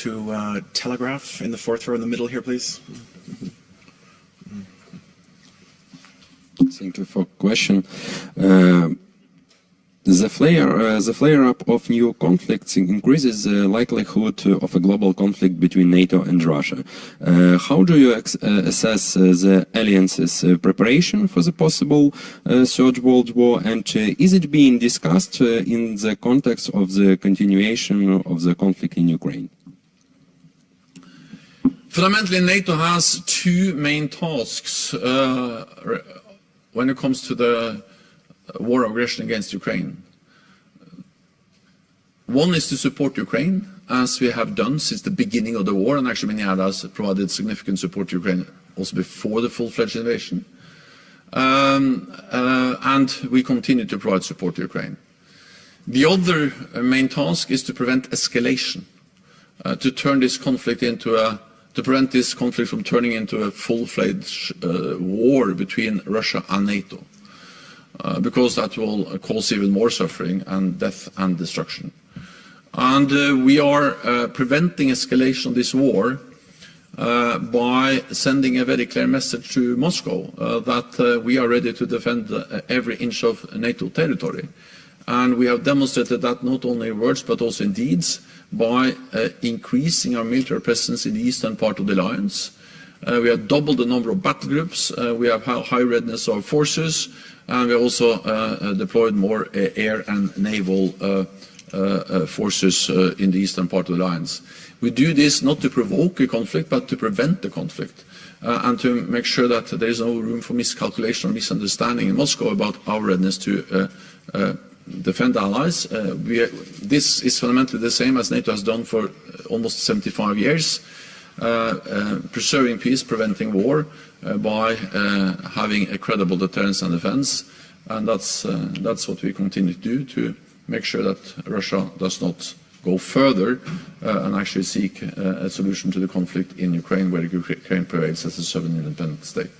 to Telegraph in the fourth row in the middle here, please. Thank you for question. The flare-up of new conflicts increases the likelihood of a global conflict between NATO and Russia. How do you assess the alliance's preparation for the possible Third World War, and is it being discussed in the context of the continuation of the conflict in Ukraine? Fundamentally, NATO has two main tasks when it comes to the war of aggression against Ukraine. One is to support Ukraine, as we have done since the beginning of the war, and actually many others provided significant support to Ukraine also before the full-fledged invasion. And we continue to provide support to Ukraine. The other main task is to prevent escalation, to turn this conflict into to prevent this conflict from turning into a full-fledged war between Russia and NATO. Because that will cause even more suffering and death and destruction. And we are preventing escalation of this war by sending a very clear message to Moscow that we are ready to defend every inch of NATO territory. And we have demonstrated that not only in words but also in deeds by increasing our military presence in the eastern part of the alliance. We have doubled the number of battle groups, we have high readiness of forces, and we also deployed more air and naval forces in the eastern part of the alliance. We do this not to provoke a conflict, but to prevent the conflict, and to make sure that there is no room for miscalculation or misunderstanding in Moscow about our readiness to defend allies. This is fundamentally the same as NATO has done for almost 75 years, preserving peace, preventing war, by having a credible deterrence and defense, and that's what we continue to do to make sure that Russia does not go further and actually seek a solution to the conflict in Ukraine, where Ukraine prevails as a sovereign independent state.